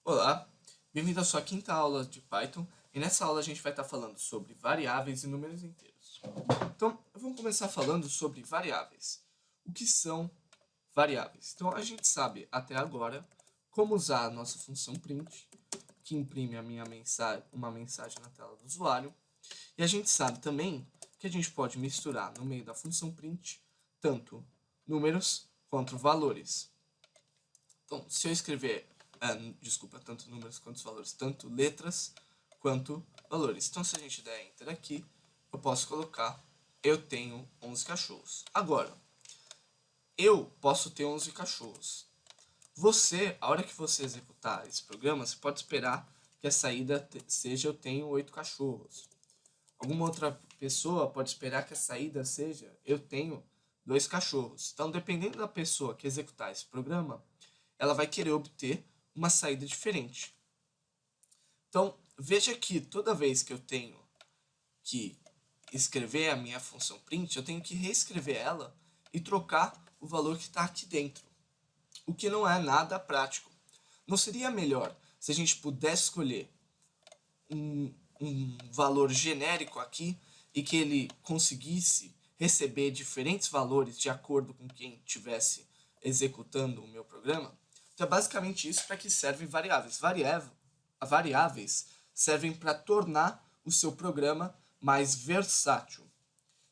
Olá, bem-vindo à sua quinta aula de Python, e nessa aula a gente vai estar falando sobre variáveis e números inteiros. Então, vamos começar falando sobre variáveis. O que são variáveis? Então, a gente sabe até agora como usar a nossa função print, que imprime uma mensagem na tela do usuário, e a gente sabe também que a gente pode misturar no meio da função print tanto números quanto valores. Então, se eu escrever, tanto números quanto valores, tanto letras quanto valores. Então, se a gente der Enter aqui, eu posso colocar, eu tenho 11 cachorros. Agora, eu posso ter 11 cachorros. Você, a hora que você executar esse programa, você pode esperar que a saída seja eu tenho 8 cachorros. Alguma outra pessoa pode esperar que a saída seja eu tenho 2 cachorros. Então, dependendo da pessoa que executar esse programa, ela vai querer obter uma saída diferente. Então, veja que toda vez que eu tenho que escrever a minha função print, eu tenho que reescrever ela e trocar o valor que está aqui dentro, o que não é nada prático. Não seria melhor se a gente pudesse escolher um valor genérico aqui e que ele conseguisse receber diferentes valores de acordo com quem estivesse executando o meu programa? Então é basicamente isso para que servem variáveis. Variáveis servem para tornar o seu programa mais versátil.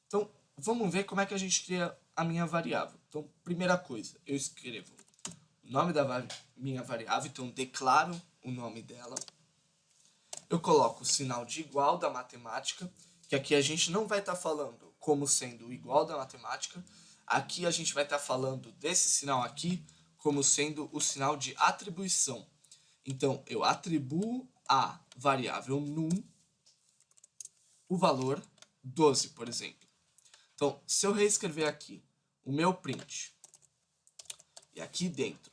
Então vamos ver como é que a gente cria a minha variável. Então, primeira coisa, eu escrevo o nome da minha variável, então declaro o nome dela. Eu coloco o sinal de igual da matemática, que aqui a gente não vai estar falando como sendo o igual da matemática. Aqui a gente vai estar falando desse sinal aqui como sendo o sinal de atribuição. Então, eu atribuo a variável num o valor 12, por exemplo. Então, se eu reescrever aqui o meu print e aqui dentro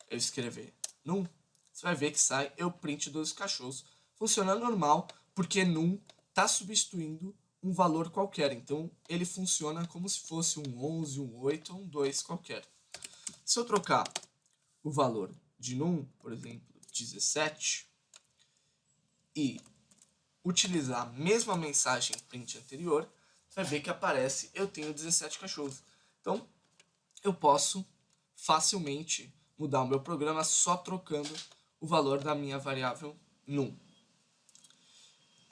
eu escrever num, você vai ver que sai eu print 12 cachorros. Funciona normal, porque num está substituindo um valor qualquer. Então, ele funciona como se fosse um 11, um 8 ou um 2 qualquer. Se eu trocar o valor de num, por exemplo, 17, e utilizar a mesma mensagem print anterior, você vai ver que aparece eu tenho 17 cachorros. Então, eu posso facilmente mudar o meu programa só trocando o valor da minha variável num.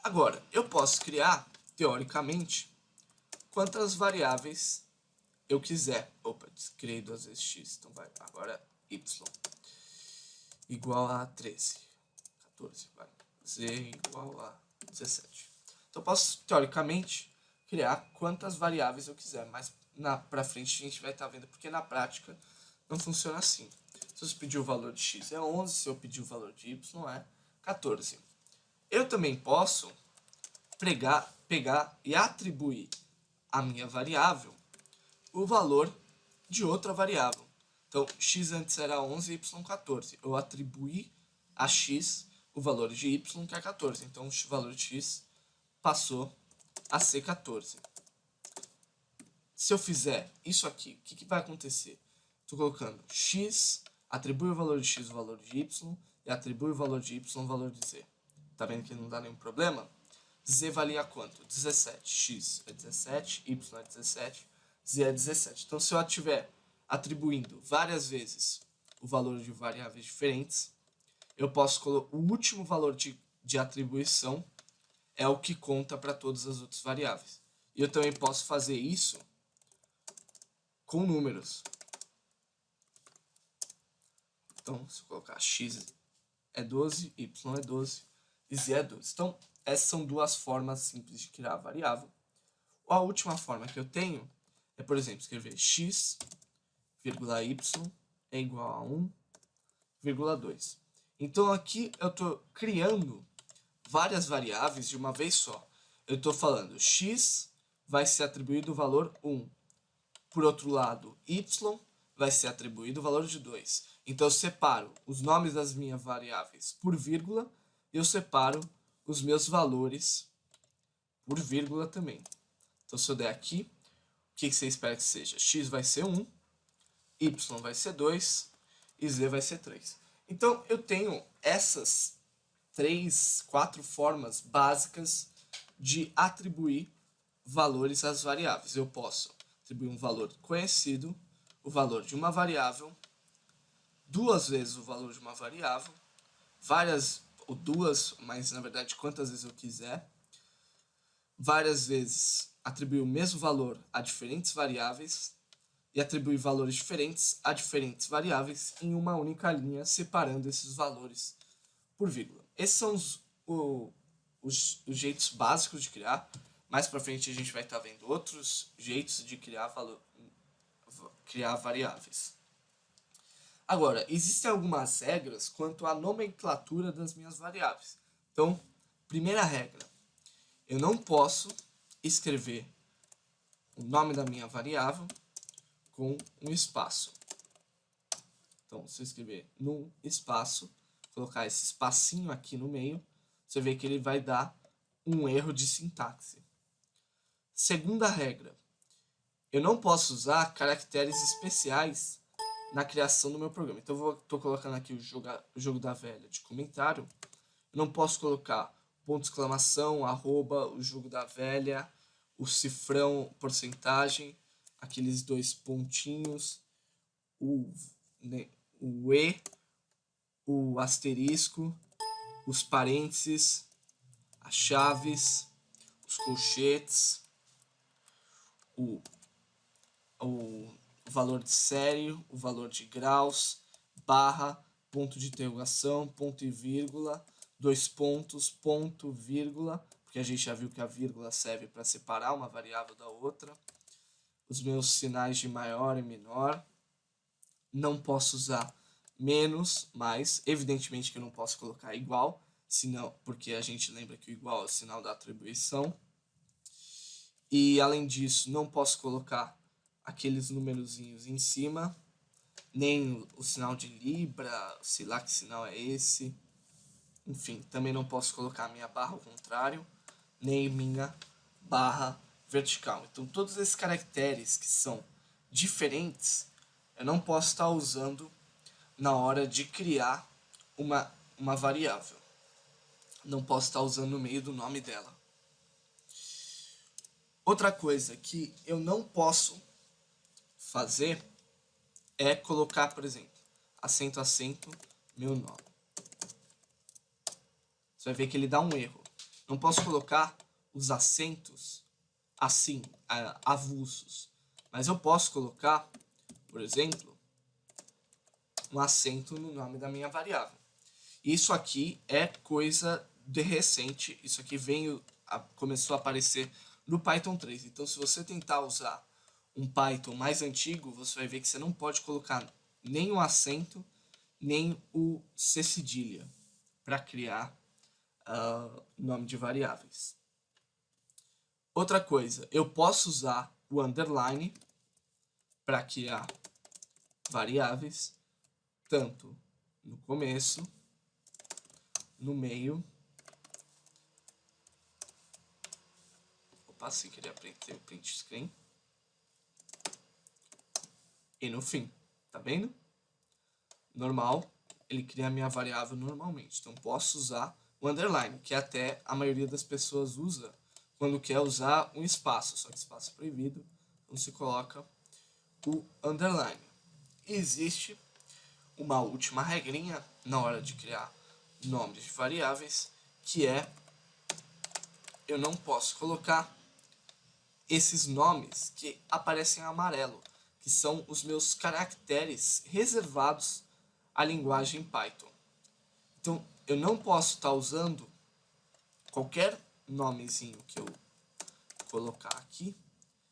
Agora, eu posso criar, teoricamente, quantas variáveis eu quiser. Opa, criei duas vezes x, então vai. Agora y igual a 13, 14, vai. Z igual a 17. Então, eu posso, teoricamente, criar quantas variáveis eu quiser, mas pra frente a gente vai estar vendo, porque na prática não funciona assim. Se eu pedir o valor de x é 11, se eu pedir o valor de y é 14. Eu também posso pegar e atribuir à minha variável o valor de outra variável. Então, x antes era 11 e y 14. Eu atribuí a x o valor de y, que é 14. Então, o valor de x passou a ser 14. Se eu fizer isso aqui, o que vai acontecer? Estou colocando x, atribui o valor de x o valor de y, e atribui o valor de y o valor de z. Tá vendo que não dá nenhum problema? Z valia quanto? 17. X é 17, Y é 17, Z é 17. Então, se eu estiver atribuindo várias vezes o valor de variáveis diferentes, eu posso colocar o último valor de atribuição é o que conta para todas as outras variáveis. E eu também posso fazer isso com números. Então, se eu colocar x é 12, y é 12 e z é 12. Então, essas são duas formas simples de criar a variável. A última forma que eu tenho é, por exemplo, escrever x, vírgula y é igual a 1, vírgula 2. Então, aqui eu estou criando várias variáveis de uma vez só. Eu estou falando x vai ser atribuído o valor 1. Por outro lado, y vai ser atribuído o valor de 2. Então, eu separo os nomes das minhas variáveis por vírgula e eu separo os meus valores por vírgula também. Então, se eu der aqui, o que você espera que seja? X vai ser 1, Y vai ser 2 e Z vai ser 3. Então, eu tenho essas 3, 4 formas básicas de atribuir valores às variáveis. Eu posso atribuir um valor conhecido, o valor de uma variável, 2 vezes o valor de uma variável, várias ou 2, mas na verdade quantas vezes eu quiser, várias vezes atribuir o mesmo valor a diferentes variáveis e atribuir valores diferentes a diferentes variáveis em uma única linha, separando esses valores por vírgula. Esses são os jeitos básicos de criar. Mais para frente a gente vai estar vendo outros jeitos de criar variáveis. Agora, existem algumas regras quanto à nomenclatura das minhas variáveis. Então, primeira regra, eu não posso escrever o nome da minha variável com um espaço. Então, se eu escrever num espaço, colocar esse espacinho aqui no meio, você vê que ele vai dar um erro de sintaxe. Segunda regra, eu não posso usar caracteres especiais na criação do meu programa. Então, eu estou colocando aqui o jogo da velha de comentário. Eu não posso colocar ponto de exclamação, arroba, o jogo da velha, o cifrão, porcentagem, aqueles 2 pontinhos, o E, o asterisco, os parênteses, as chaves, os colchetes, o valor de série, o valor de graus, barra, ponto de interrogação, ponto e vírgula, 2 pontos, ponto, vírgula, porque a gente já viu que a vírgula serve para separar uma variável da outra, os meus sinais de maior e menor, não posso usar menos, mais, evidentemente que eu não posso colocar igual, senão, porque a gente lembra que o igual é o sinal da atribuição, e além disso, não posso colocar aqueles numerozinhos em cima, nem o sinal de libra, sei lá que sinal é esse, enfim, também não posso colocar minha barra ao contrário, nem minha barra vertical. Então, todos esses caracteres que são diferentes, eu não posso estar usando na hora de criar uma variável. Não posso estar usando no meio do nome dela. Outra coisa que eu não posso fazer é colocar, por exemplo, acento, acento, meu nome. Você vai ver que ele dá um erro. Não posso colocar os acentos assim, avulsos. Mas eu posso colocar, por exemplo, um acento no nome da minha variável. Isso aqui é coisa de recente. Isso aqui começou a aparecer no Python 3. Então, se você tentar usar um Python mais antigo, você vai ver que você não pode colocar nem o acento, nem o C cedilha para criar nome de variáveis. Outra coisa, eu posso usar o underline para criar variáveis, tanto no começo, no meio. Opa, sem querer apertar o print screen. E no fim, tá vendo? Normal, ele cria a minha variável normalmente. Então, posso usar o underline, que até a maioria das pessoas usa quando quer usar um espaço, só que espaço é proibido, então se coloca o underline. E existe uma última regrinha na hora de criar nomes de variáveis, que é eu não posso colocar esses nomes que aparecem em amarelo, que são os meus caracteres reservados à linguagem Python. Então, eu não posso estar usando qualquer nomezinho que eu colocar aqui,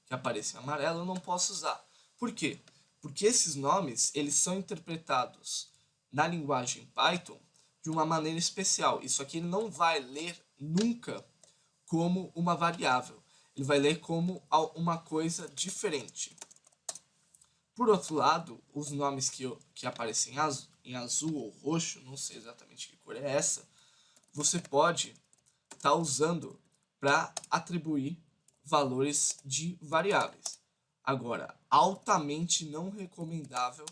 que apareça em amarelo, eu não posso usar. Por quê? Porque esses nomes, eles são interpretados na linguagem Python de uma maneira especial. Isso aqui ele não vai ler nunca como uma variável. Ele vai ler como uma coisa diferente. Por outro lado, os nomes que aparecem em azul ou roxo, não sei exatamente que cor é essa, você pode estar usando para atribuir valores de variáveis. Agora, altamente não recomendável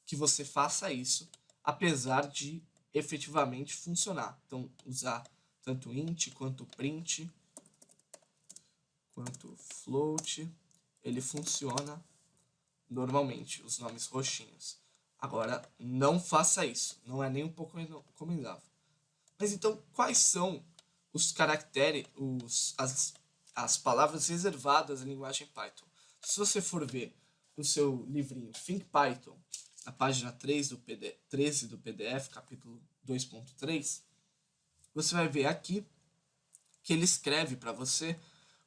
que você faça isso, apesar de efetivamente funcionar. Então, usar tanto int quanto print, quanto float, ele funciona normalmente, os nomes roxinhos. Agora, não faça isso, não é nem um pouco recomendável. Mas então, quais são os caracteres, as palavras reservadas em linguagem Python? Se você for ver no seu livrinho Think Python, na página 13 do PDF, capítulo 2.3, você vai ver aqui que ele escreve para você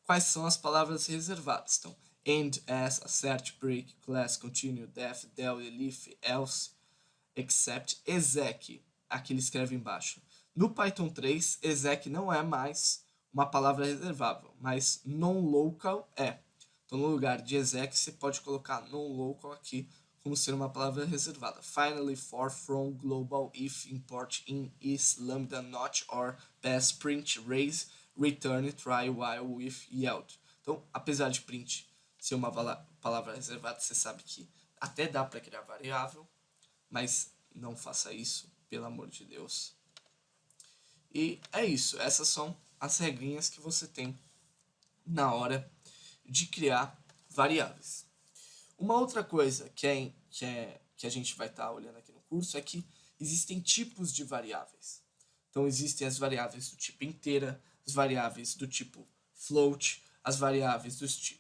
quais são as palavras reservadas. Então, end, as, assert, break, class, continue, def, del, elif, else, except, exec. Aqui ele escreve embaixo. No Python 3, exec não é mais uma palavra reservável, mas non-local é. Então, no lugar de exec, você pode colocar non-local aqui como ser uma palavra reservada. Finally, for, from, global, if, import, in, is, lambda, not, or, pass, print, raise, return, try, while, with, yield. Então, apesar de print ser uma palavra reservada, você sabe que até dá para criar variável, mas não faça isso, pelo amor de Deus. E é isso, essas são as regrinhas que você tem na hora de criar variáveis. Uma outra coisa que a gente vai estar olhando aqui no curso é que existem tipos de variáveis. Então, existem as variáveis do tipo inteira, as variáveis do tipo float, as variáveis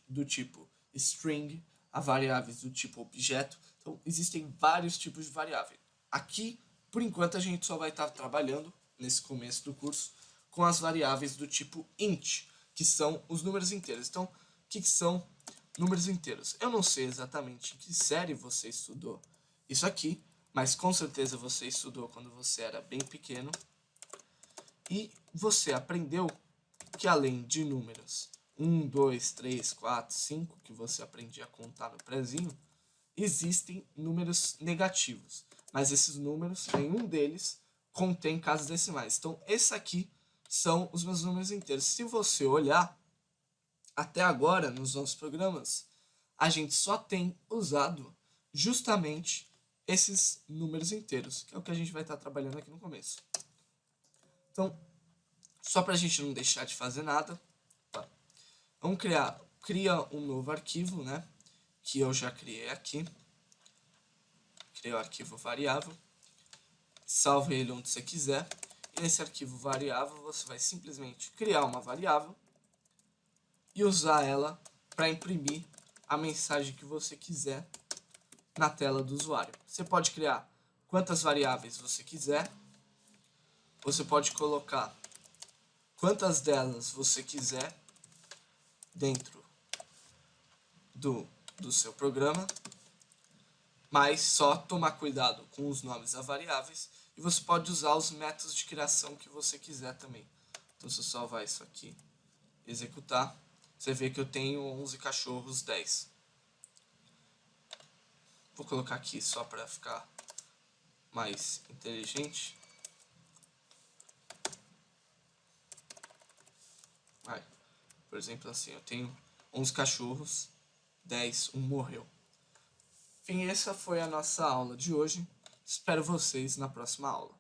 do tipo string, as variáveis do tipo objeto. Então, existem vários tipos de variável. Aqui, por enquanto, a gente só vai estar trabalhando, nesse começo do curso, com as variáveis do tipo int, que são os números inteiros. Então, o que são números inteiros? Eu não sei exatamente em que série você estudou isso aqui, mas com certeza você estudou quando você era bem pequeno. E você aprendeu que além de números 1, 2, 3, 4, 5, que você aprendia a contar no prezinho, existem números negativos. Mas esses números, nenhum deles contém casas decimais. Então, esses aqui são os meus números inteiros. Se você olhar, até agora, nos nossos programas, a gente só tem usado justamente esses números inteiros, que é o que a gente vai estar trabalhando aqui no começo. Então, só para a gente não deixar de fazer nada, tá? Vamos cria um novo arquivo, né? Que eu já criei aqui. Criei o arquivo variável. Salve ele onde você quiser. E nesse arquivo variável, você vai simplesmente criar uma variável e usar ela para imprimir a mensagem que você quiser na tela do usuário. Você pode criar quantas variáveis você quiser. Você pode colocar quantas delas você quiser dentro do seu programa, mas só tomar cuidado com os nomes das variáveis, e você pode usar os métodos de criação que você quiser também. Então, se eu salvar isso aqui, executar, você vê que eu tenho 11 cachorros, 10. Vou colocar aqui só para ficar mais inteligente. Por exemplo, assim, eu tenho 11 cachorros, 10, um morreu. Enfim, essa foi a nossa aula de hoje. Espero vocês na próxima aula.